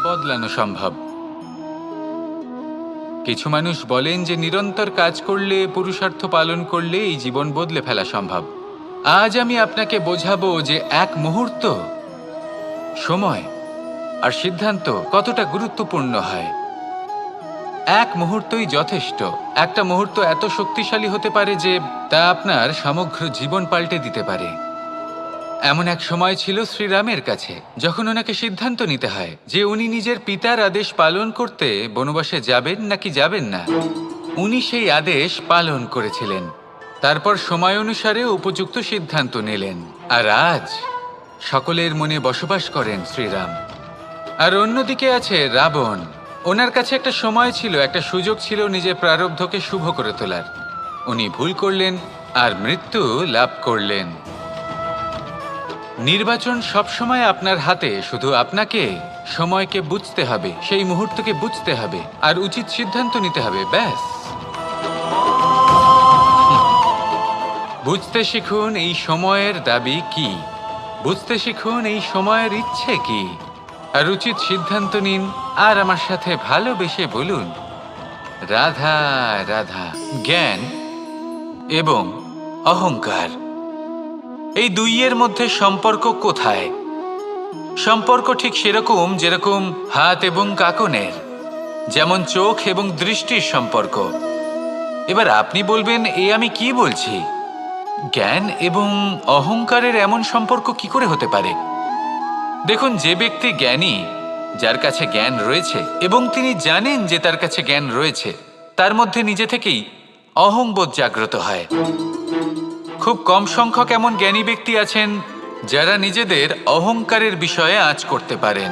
বদলানো সম্ভব। কিছু মানুষ বলেন যে নিরন্তর কাজ করলে, পুরুষার্থ পালন করলে এই জীবন বদলে ফেলা সম্ভব। আজ আমি আপনাকে বোঝাবো যে এক মুহূর্ত, সময় আর সিদ্ধান্ত কতটা গুরুত্বপূর্ণ হয়। এক মুহূর্তই যথেষ্ট। একটা মুহূর্ত এত শক্তিশালী হতে পারে যে তা আপনার সমগ্র জীবন পাল্টে দিতে পারে। এমন এক সময় ছিল শ্রীরামের কাছে, যখন ওনাকে সিদ্ধান্ত নিতে হয় যে উনি নিজের পিতার আদেশ পালন করতে বনবাসে যাবেন নাকি যাবেন না। উনি সেই আদেশ পালন করেছিলেন। তারপর সময় অনুসারে উপযুক্ত সিদ্ধান্ত নিলেন। আর আজ সকলের মনে বসবাস করেন শ্রীরাম। আর অন্যদিকে আছে রাবণ। ওনার কাছে একটা সময় ছিল, একটা সুযোগ ছিল নিজের প্রারব্ধকে শুভ করে তোলার। উনি ভুল করলেন আর মৃত্যু লাভ করলেন। নির্বাচন সবসময় আপনার হাতে, শুধু আপনাকে সময়কে বুঝতে হবে, সেই মুহূর্তকে বুঝতে হবে আর উচিত সিদ্ধান্ত নিতে হবে, ব্যাস। বুঝতে শিখুন এই সময়ের দাবি কি, বুঝতে শিখুন এই সময়ের ইচ্ছে কি, আর উচিত সিদ্ধান্ত নিন। আর আমার সাথে ভালোবেসে বলুন, রাধা রাধা। জ্ঞান এবং অহংকার, এই দুইয়ের মধ্যে সম্পর্ক কোথায়? সম্পর্ক ঠিক সেরকম যেরকম হাত এবং কাকনের, যেমন চোখ এবং দৃষ্টির সম্পর্ক। এবার আপনি বলবেন, এ আমি কি বলছি? জ্ঞান এবং অহংকারের এমন সম্পর্ক কি করে হতে পারে? দেখুন, যে ব্যক্তি জ্ঞানী, যার কাছে জ্ঞান রয়েছে এবং তিনি জানেন যে তার কাছে জ্ঞান রয়েছে, তার মধ্যে নিজে থেকেই অহংবোধ জাগ্রত হয়। খুব কম সংখ্যক এমন জ্ঞানী ব্যক্তি আছেন যারা নিজেদের অহংকারের বিষয়ে আঁচ করতে পারেন।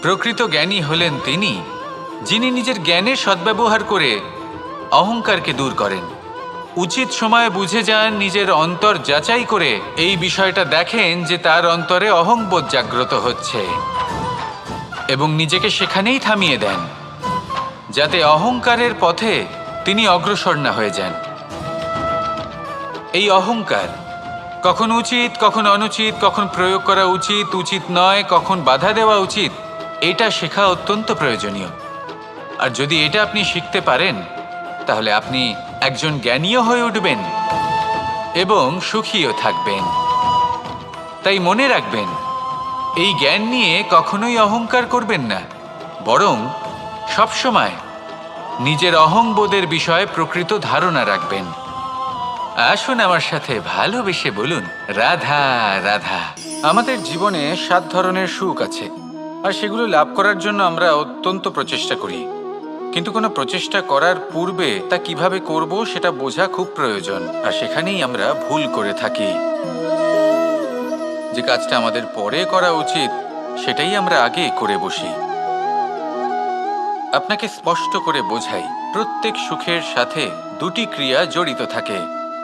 প্রকৃত জ্ঞানী হলেন তিনি, যিনি নিজের জ্ঞানের সদ্ব্যবহার করে অহংকারকে দূর করেন। উচিত সময়ে বুঝে যান, নিজের অন্তর যাচাই করে এই বিষয়টা দেখেন যে তার অন্তরে অহংবোধ জাগ্রত হচ্ছে এবং নিজেকে সেখানেই থামিয়ে দেন, যাতে অহংকারের পথে তিনি অগ্রসর না হয়ে যান। এই অহংকার কখন উচিত, কখন অনুচিত, কখন প্রয়োগ করা উচিত, উচিত নয়, কখন বাধা দেওয়া উচিত, এটা শেখা অত্যন্ত প্রয়োজনীয়। আর যদি এটা আপনি শিখতে পারেন, তাহলে আপনি একজন জ্ঞানীও হয়ে উঠবেন এবং সুখীও থাকবেন। তাই মনে রাখবেন, এই জ্ঞান নিয়ে কখনোই অহংকার করবেন না, বরং সবসময় নিজের অহংবোধের বিষয়ে প্রকৃত ধারণা রাখবেন। আসুন আমার সাথে ভালোবেসে বলুন, রাধা রাধা। আমাদের জীবনে 7 ধরনের সুখ আছে, আর সেগুলো লাভ করার জন্য আমরা অত্যন্ত প্রচেষ্টা করি। কিন্তু কোনো প্রচেষ্টা করার পূর্বে তা কিভাবে করব সেটা বোঝা খুব প্রয়োজন, আর সেখানেই আমরা ভুল করে থাকি। যে কাজটা আমাদের পরে করা উচিত, সেটাই আমরা আগে করে বসি। আপনাকে স্পষ্ট করে বোঝাই, প্রত্যেক সুখের সাথে 2টি ক্রিয়া জড়িত থাকে।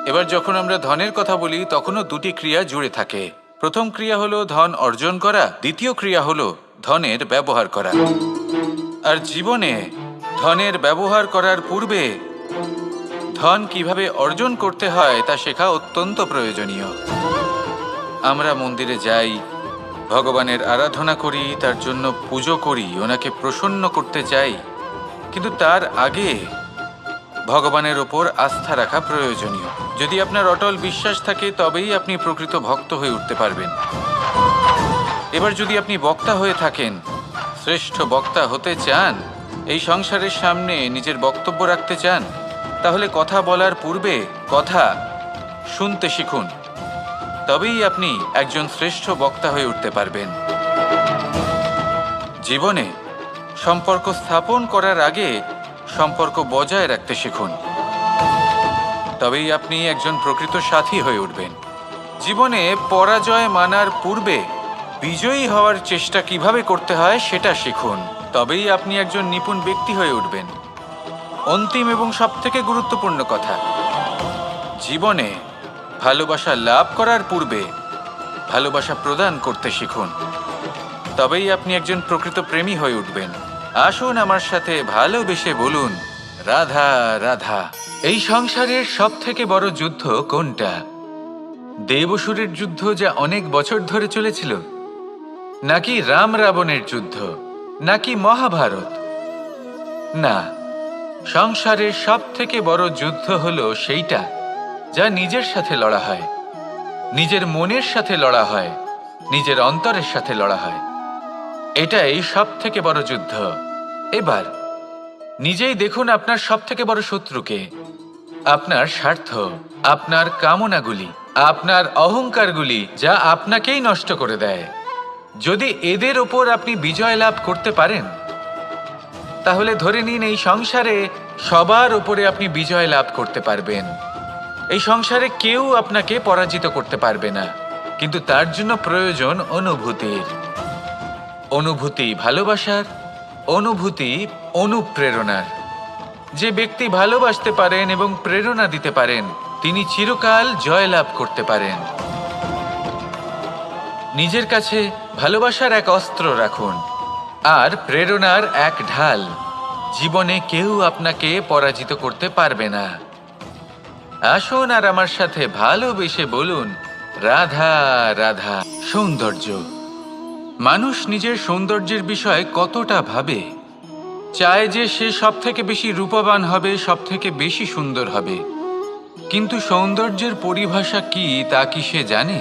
এবার যখন আমরা ধনের কথা বলি, তখনও 2টি ক্রিয়া জুড়ে থাকে। প্রথম ক্রিয়া হলো ধন অর্জন করা, দ্বিতীয় ক্রিয়া হলো ধনের ব্যবহার করা। আর জীবনে ধনের ব্যবহার করার পূর্বে ধন কিভাবে অর্জন করতে হয় তা শেখা অত্যন্ত প্রয়োজনীয়। আমরা মন্দিরে যাই, ভগবানের আরাধনা করি, তার জন্য পুজো করি, ওনাকে প্রসন্ন করতে চাই, কিন্তু তার আগে ভগবানের ওপর আস্থা রাখা প্রয়োজনীয়। যদি আপনার অটল বিশ্বাস থাকে, তবেই আপনি প্রকৃত ভক্ত হয়ে উঠতে পারবেন। এবার যদি আপনি বক্তা হয়ে থাকেন, শ্রেষ্ঠ বক্তা হতে চান, এই সংসারের সামনে নিজের বক্তব্য রাখতে চান, তাহলে কথা বলার পূর্বে কথা শুনতে শিখুন। তবেই আপনি একজন শ্রেষ্ঠ বক্তা হয়ে উঠতে পারবেন। জীবনে সম্পর্ক স্থাপন করার আগে সম্পর্ক বজায় রাখতে শিখুন, তবেই আপনি একজন প্রকৃত সাথী হয়ে উঠবেন। জীবনে পরাজয় মানার পূর্বে বিজয়ী হওয়ার চেষ্টা কিভাবে করতে হয় সেটা শিখুন, তবেই আপনি একজন নিপুণ ব্যক্তি হয়ে উঠবেন। অন্তিম এবং সবথেকে গুরুত্বপূর্ণ কথা, জীবনে ভালোবাসা লাভ করার পূর্বে ভালোবাসা প্রদান করতে শিখুন, তবেই আপনি একজন প্রকৃত প্রেমী হয়ে উঠবেন। আসুন আমার সাথে ভালোবেসে বলুন, রাধা রাধা। এই সংসারের সবথেকে বড় যুদ্ধ কোনটা? দেব-অসুরের যুদ্ধ, যা অনেক বছর ধরে চলেছিল, নাকি রাম রাবণের যুদ্ধ? নাকি মহাভারত? না, সংসারের সব থেকে বড় যুদ্ধ হলো সেইটা যা নিজের সাথে লড়া হয়, নিজের মনের সাথে লড়া হয়, নিজের অন্তরের সাথে লড়া হয়। এটাই সব থেকে বড় যুদ্ধ। এবার নিজেই দেখুন আপনার সব থেকে বড় শত্রুকে। আপনার স্বার্থ, আপনার কামনাগুলি, আপনার অহংকারগুলি, যা আপনাকেই নষ্ট করে দেয়। যদি এদের ওপর আপনি বিজয় লাভ করতে পারেন, তাহলে ধরে নিন এই সংসারে সবার ওপরে আপনি বিজয় লাভ করতে পারবেন। এই সংসারে কেউ আপনাকে পরাজিত করতে পারবে না। কিন্তু তার জন্য প্রয়োজন অনুভূতির। অনুভূতি ভালোবাসার, অনুভূতি অনুপ্রেরণার। যে ব্যক্তি ভালোবাসতে পারেন এবং প্রেরণা দিতে পারেন, তিনি চিরকাল জয়লাভ করতে পারেন। নিজের কাছে ভালোবাসার এক অস্ত্র রাখুন আর প্রেরণার এক ঢাল। জীবনে কেউ আপনাকে পরাজিত করতে পারবে না। আসুন আর আমার সাথে ভালোবেসে বলুন, রাধা রাধা। সৌন্দর্য। মানুষ নিজের সৌন্দর্যের বিষয়ে কতটা ভাবে, চায় যে সে সব থেকে বেশি রূপবান হবে, সব থেকে বেশি সুন্দর হবে। কিন্তু সৌন্দর্যের পরিভাষা কি তা কি সে জানে?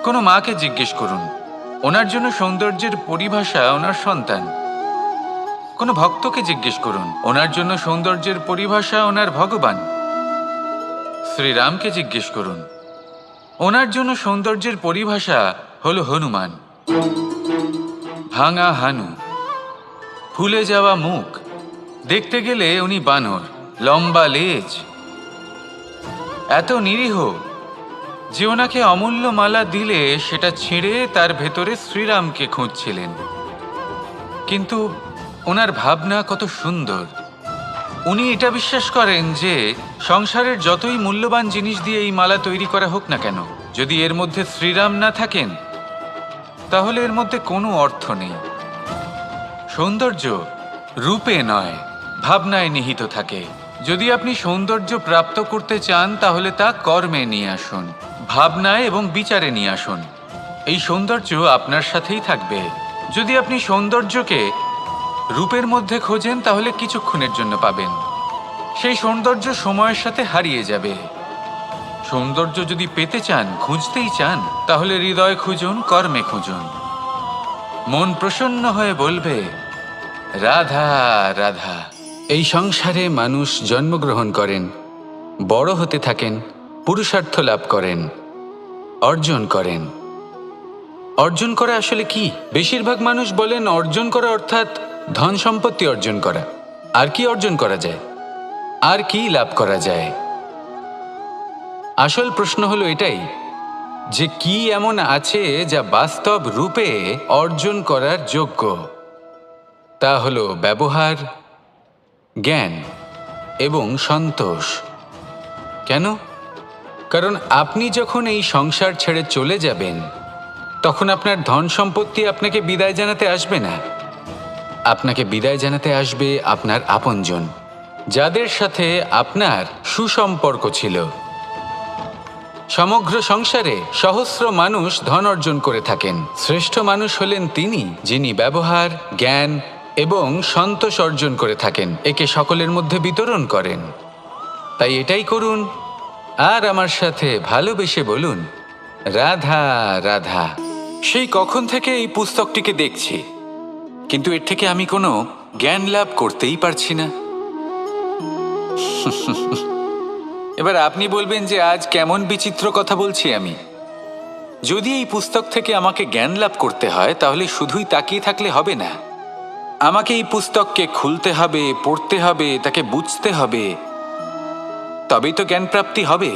কোনো মাকে জিজ্ঞেস করুন, ওনার জন্য সৌন্দর্যের পরিভাষা ওনার সন্তান। কোনো ভক্তকে জিজ্ঞেস করুন, ওনার জন্য সৌন্দর্যের পরিভাষা ওনার ভগবান। শ্রীরামকে জিজ্ঞেস করুন, ওনার জন্য সৌন্দর্যের পরিভাষা হলো হনুমান। ভাঙা হানু, ফুলে যাওয়া মুখ, দেখতে গেলে উনি বানর, লম্বা লেজ, এত নিরীহ যে ওনাকে অমূল্য মালা দিলে সেটা ছিঁড়ে তার ভেতরে শ্রীরামকে খুঁজছিলেন। কিন্তু ওনার ভাবনা কত সুন্দর। উনি এটা বিশ্বাস করেন যে সংসারের যতই মূল্যবান জিনিস দিয়ে এই মালা তৈরি করা হোক না কেন, যদি এর মধ্যে শ্রীরাম না থাকেন তাহলে এর মধ্যে কোনো অর্থ নেই। সৌন্দর্য রূপে নয়, ভাবনায় নিহিত থাকে। যদি আপনি সৌন্দর্য প্রাপ্ত করতে চান তাহলে তা কর্মে নিয়ে আসুন, ভাবনায় এবং বিচারে নিয়ে আসুন। এই সৌন্দর্য আপনার সাথেই থাকবে। যদি আপনি সৌন্দর্যকে রূপের মধ্যে খোঁজেন তাহলে কিছুক্ষণের জন্য পাবেন, সেই সৌন্দর্য সময়ের সাথে হারিয়ে যাবে। সৌন্দর্য যদি পেতে চান, খুঁজতেই চান, তাহলে হৃদয় খুঁজুন, কর্মে খুঁজুন। মন প্রসন্ন হয়ে বলবে, রাধা রাধা। এই সংসারে মানুষ জন্মগ্রহণ করেন, বড় হতে থাকেন, পুরুষার্থ লাভ করেন, অর্জন করেন। অর্জন করা আসলে কি? বেশিরভাগ মানুষ বলেন অর্জন করা অর্থাৎ ধন সম্পত্তি অর্জন করা। আর কি অর্জন করা যায়? আর কি লাভ করা যায়? আসল প্রশ্ন হলো এটাই যে কি এমন আছে যা বাস্তব রূপে অর্জন করার যোগ্য। তা হলো ব্যবহার, জ্ঞান এবং সন্তোষ। কেন? কারণ আপনি যখন এই সংসার ছেড়ে চলে যাবেন তখন আপনার ধন সম্পত্তি আপনাকে বিদায় জানাতে আসবে না। আপনাকে বিদায় জানাতে আসবে আপনার আপনজন, যাদের সাথে আপনার সুসম্পর্ক ছিল। সমগ্র সংসারে সহস্র মানুষ ধন অর্জন করে থাকেন। শ্রেষ্ঠ মানুষ হলেন তিনি যিনি ব্যবহার, জ্ঞান এবং সন্তোষ অর্জন করে থাকেন, একে সকলের মধ্যে বিতরণ করেন। তাই এটাই করুন আর আমার সাথে ভালোবেসে বলুন, রাধা রাধা। সেই কখন থেকে এই পুস্তকটিকে দেখছি, কিন্তু এর থেকে আমি কোনো জ্ঞান লাভ করতেই পারছি না। এবার আপনি বলবেন যে আজ কেমন বিচিত্র কথা বলছি আমি। যদি এই পুস্তক থেকে আমাকে জ্ঞান লাভ করতে হয় তাহলে শুধুই তাকিয়ে থাকলে হবে না। আমাকে এই পুস্তককে খুলতে হবে, পড়তে হবে, তাকে বুঝতে হবে, তবেই তো জ্ঞান প্রাপ্তি হবে।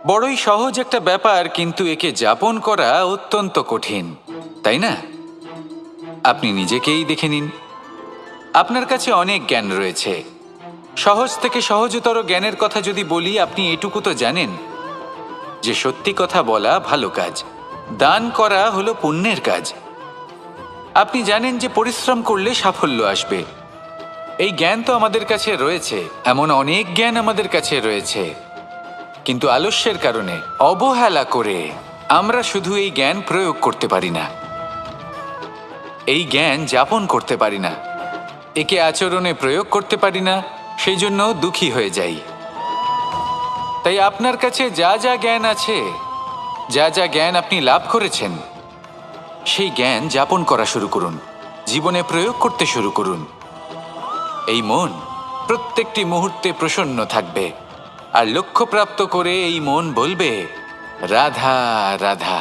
বড়ই সহজ একটা ব্যাপার, কিন্তু একে যাপন করা অত্যন্ত কঠিন, তাই না? আপনি নিজেকেই দেখে নিন। আপনার কাছে অনেক জ্ঞান রয়েছে। সহজ থেকে সহজতর জ্ঞানের কথা যদি বলি, আপনি এটুকু তো জানেন যে সত্যি কথা বলা ভালো কাজ, দান করা হলো পুণ্যের কাজ। আপনি জানেন যে পরিশ্রম করলে সাফল্য আসবে। এই জ্ঞান তো আমাদের কাছে রয়েছে, এমন অনেক জ্ঞান আমাদের কাছে রয়েছে, কিন্তু আলস্যের কারণে, অবহেলা করে আমরা শুধু এই জ্ঞান প্রয়োগ করতে পারি না। এই জ্ঞান যাপন করতে পারি না, একে আচরণে প্রয়োগ করতে পারি না, সেই জন্য দুঃখী হয়ে যাই। তাই আপনার কাছে যা যা জ্ঞান আছে, যা যা জ্ঞান আপনি লাভ করেছেন, সেই জ্ঞান যাপন করা শুরু করুন, জীবনে প্রয়োগ করতে শুরু করুন। এই মন প্রত্যেকটি মুহূর্তে প্রসন্ন থাকবে, আর লক্ষ্যপ্রাপ্ত করে এই মন বলবে, রাধা রাধা।